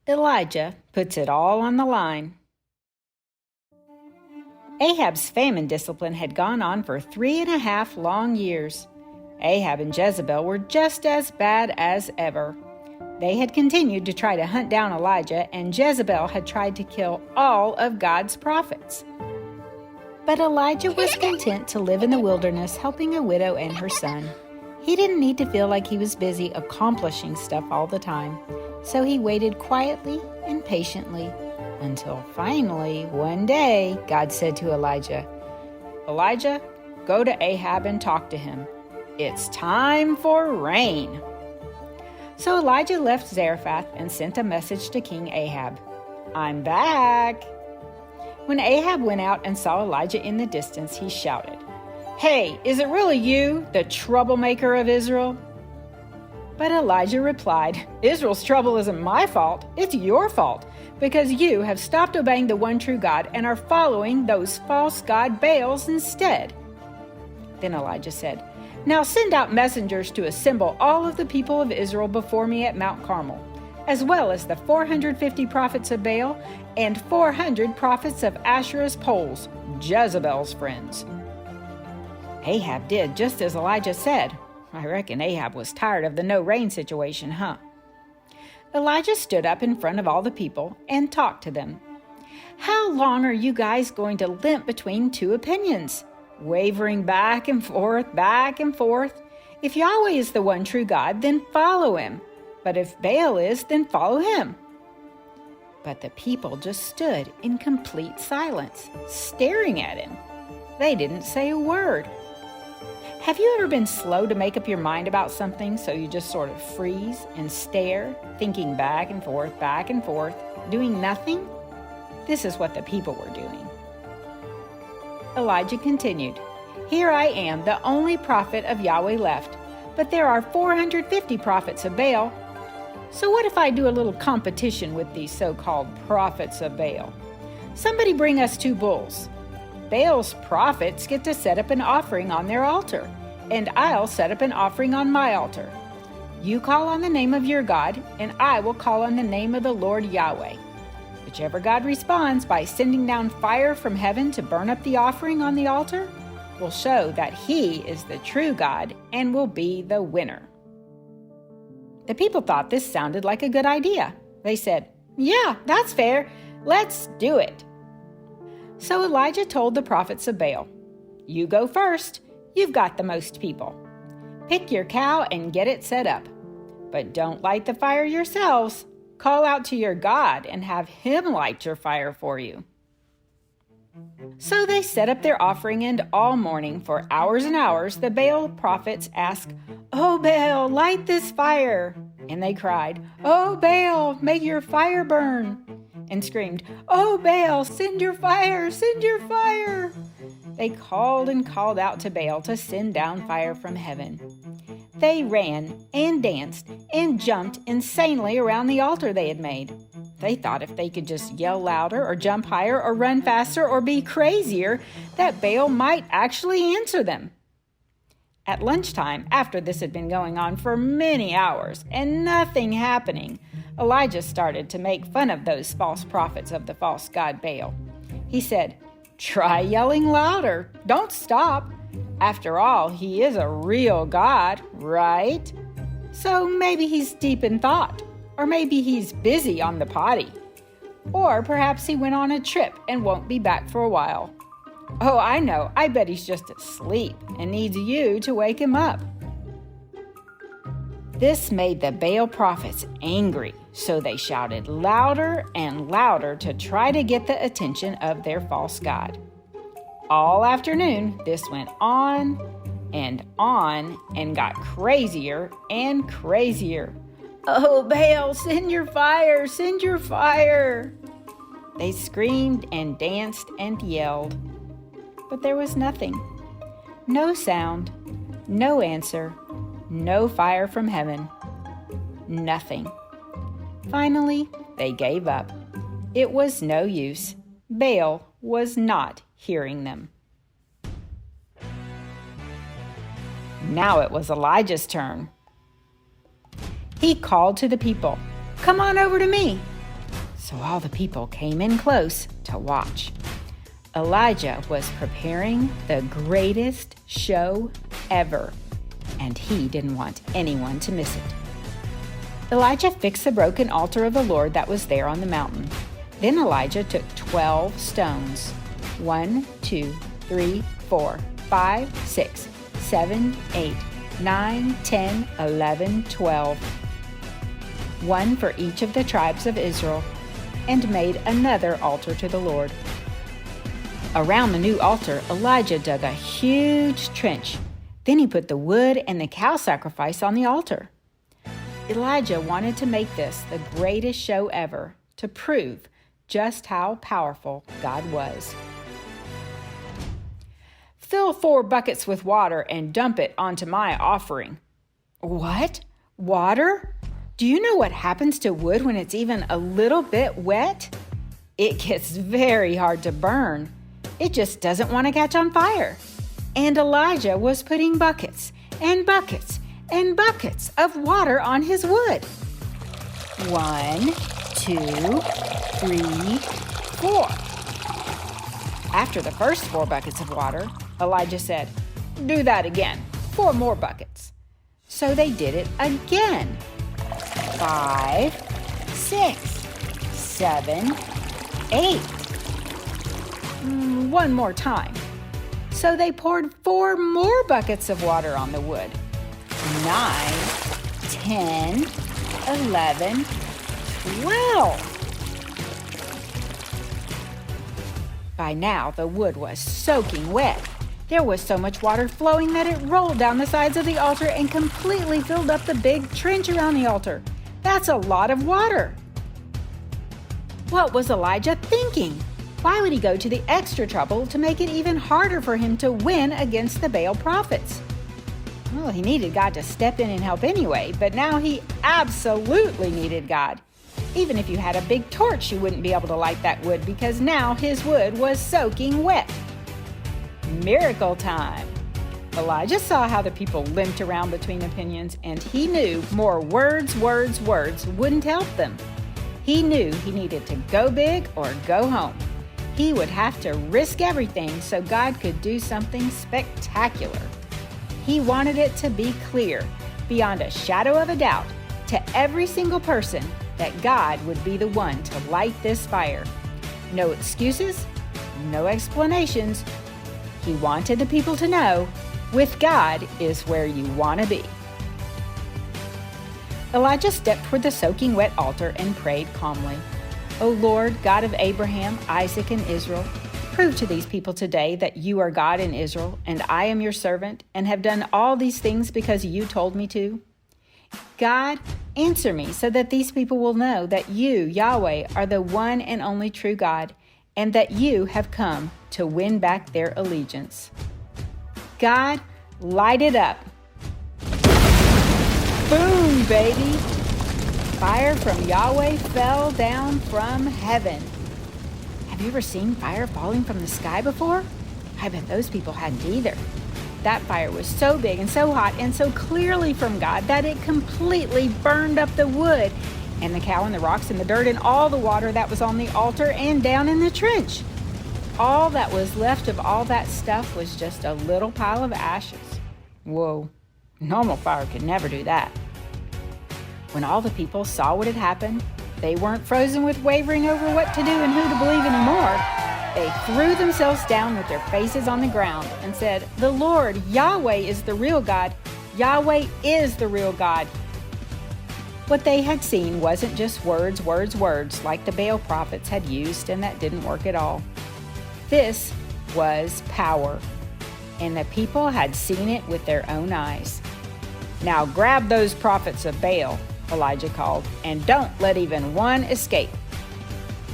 Elijah puts it all on the line. Ahab's famine discipline had gone on for 3.5 long years. Ahab and Jezebel were just as bad as ever. They had continued to try to hunt down Elijah, and Jezebel had tried to kill all of God's prophets. But Elijah was content to live in the wilderness, helping a widow and her son. He didn't need to feel like he was busy accomplishing stuff all the time, so he waited quietly and patiently until finally, one day, God said to Elijah, "Elijah, go to Ahab and talk to him. It's time for rain." So Elijah left Zarephath and sent a message to King Ahab. "I'm back." When Ahab went out and saw Elijah in the distance, he shouted, "Hey, is it really you, the troublemaker of Israel?" But Elijah replied, "Israel's trouble isn't my fault, it's your fault, because you have stopped obeying the one true God and are following those false god Baals instead." Then Elijah said, "Now send out messengers to assemble all of the people of Israel before me at Mount Carmel, as well as the 450 prophets of Baal and 400 prophets of Asherah's poles, Jezebel's friends." Ahab did just as Elijah said. I reckon Ahab was tired of the no-rain situation, huh? Elijah stood up in front of all the people and talked to them. "How long are you guys going to limp between two opinions? Wavering back and forth, back and forth? If Yahweh is the one true God, then follow him. But if Baal is, then follow him." But the people just stood in complete silence, staring at him. They didn't say a word. Have you ever been slow to make up your mind about something, so you just sort of freeze and stare, thinking back and forth, doing nothing? This is what the people were doing. Elijah continued, "Here I am, the only prophet of Yahweh left, but there are 450 prophets of Baal. So what if I do a little competition with these so-called prophets of Baal? Somebody bring us 2 bulls. Baal's prophets get to set up an offering on their altar, and I'll set up an offering on my altar. You call on the name of your God, and I will call on the name of the Lord Yahweh. Whichever God responds by sending down fire from heaven to burn up the offering on the altar will show that he is the true God and will be the winner." The people thought this sounded like a good idea. They said, "Yeah, that's fair. Let's do it." So Elijah told the prophets of Baal, "You go first. You've got the most people. Pick your cow and get it set up. But don't light the fire yourselves. Call out to your God and have him light your fire for you." So they set up their offering, and all morning, for hours and hours, the Baal prophets asked, "Oh Baal, light this fire." And they cried, "Oh Baal, make your fire burn." And screamed, "Oh Baal, send your fire, send your fire." They called and called out to Baal to send down fire from heaven. They ran and danced and jumped insanely around the altar they had made. They thought if they could just yell louder or jump higher or run faster or be crazier, that Baal might actually answer them. At lunchtime, after this had been going on for many hours and nothing happening, Elijah started to make fun of those false prophets of the false god Baal. He said, "Try yelling louder. Don't stop. After all, he is a real God, right? So maybe he's deep in thought, or maybe he's busy on the potty. Or perhaps he went on a trip and won't be back for a while. Oh, I know. I bet he's just asleep and needs you to wake him up." This made the Baal prophets angry, so they shouted louder and louder to try to get the attention of their false god. All afternoon, this went on and got crazier and crazier. "Oh, Baal, send your fire, send your fire." They screamed and danced and yelled, but there was nothing. No sound, no answer, no fire from heaven. Nothing. Finally, they gave up. It was no use. Baal was not hearing them. Now it was Elijah's turn. He called to the people, "Come on over to me. So all the people came in close to watch. Elijah was preparing the greatest show ever, and he didn't want anyone to miss it. Elijah fixed the broken altar of the Lord that was there on the mountain. Then Elijah took 12 stones, 1, 2, 3, 4, 5, 6, 7, 8, 9, 10, 11, 12, one for each of the tribes of Israel, and made another altar to the Lord. Around the new altar, Elijah dug a huge trench. Then he put the wood and the cow sacrifice on the altar. Elijah wanted to make this the greatest show ever, to prove just how powerful God was. Fill 4 buckets with water and dump it onto my offering. What? Water? Do you know what happens to wood when it's even a little bit wet? It gets very hard to burn. It just doesn't want to catch on fire. And Elijah was putting buckets and buckets and buckets of water on his wood. 1, 2, 3, 4. After the first 4 buckets of water, Elijah said, "Do that again, 4 more buckets." So they did it again. 5, 6, 7, 8. One more time. So they poured 4 more buckets of water on the wood. 9, 10, 11, 12. By now, the wood was soaking wet. There was so much water flowing that it rolled down the sides of the altar and completely filled up the big trench around the altar. That's a lot of water. What was Elijah thinking? Why would he go to the extra trouble to make it even harder for him to win against the Baal prophets? Well, he needed God to step in and help anyway, but now he absolutely needed God. Even if you had a big torch, you wouldn't be able to light that wood because now his wood was soaking wet. Miracle time! Elijah saw how the people limped around between opinions, and he knew more words wouldn't help them. He knew he needed to go big or go home. He would have to risk everything so God could do something spectacular. He wanted it to be clear, beyond a shadow of a doubt, to every single person that God would be the one to light this fire. No excuses, no explanations. He wanted the people to know, with God is where you want to be. Elijah stepped toward the soaking wet altar and prayed calmly. O Lord, God of Abraham, Isaac, and Israel, prove to these people today that you are God in Israel, and I am your servant, and have done all these things because you told me to. God, answer me so that these people will know that you, Yahweh, are the one and only true God, and that you have come to win back their allegiance. God, light it up. Boom, baby! Fire from Yahweh fell down from heaven. Have you ever seen fire falling from the sky before? I bet those people hadn't either. That fire was so big and so hot and so clearly from God that it completely burned up the wood and the cow and the rocks and the dirt and all the water that was on the altar and down in the trench. All that was left of all that stuff was just a little pile of ashes. Whoa, normal fire could never do that. When all the people saw what had happened, they weren't frozen with wavering over what to do and who to believe anymore. They threw themselves down with their faces on the ground and said, "The Lord, Yahweh, is the real God. Yahweh is the real God." What they had seen wasn't just words like the Baal prophets had used, and that didn't work at all. This was power, and the people had seen it with their own eyes. "Now grab those prophets of Baal," Elijah called, "and don't let even one escape."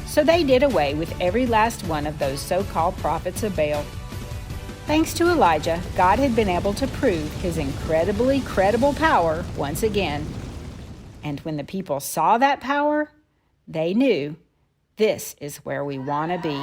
So they did away with every last one of those so-called prophets of Baal. Thanks to Elijah, God had been able to prove his incredibly credible power once again. And when the people saw that power, they knew this is where we want to be.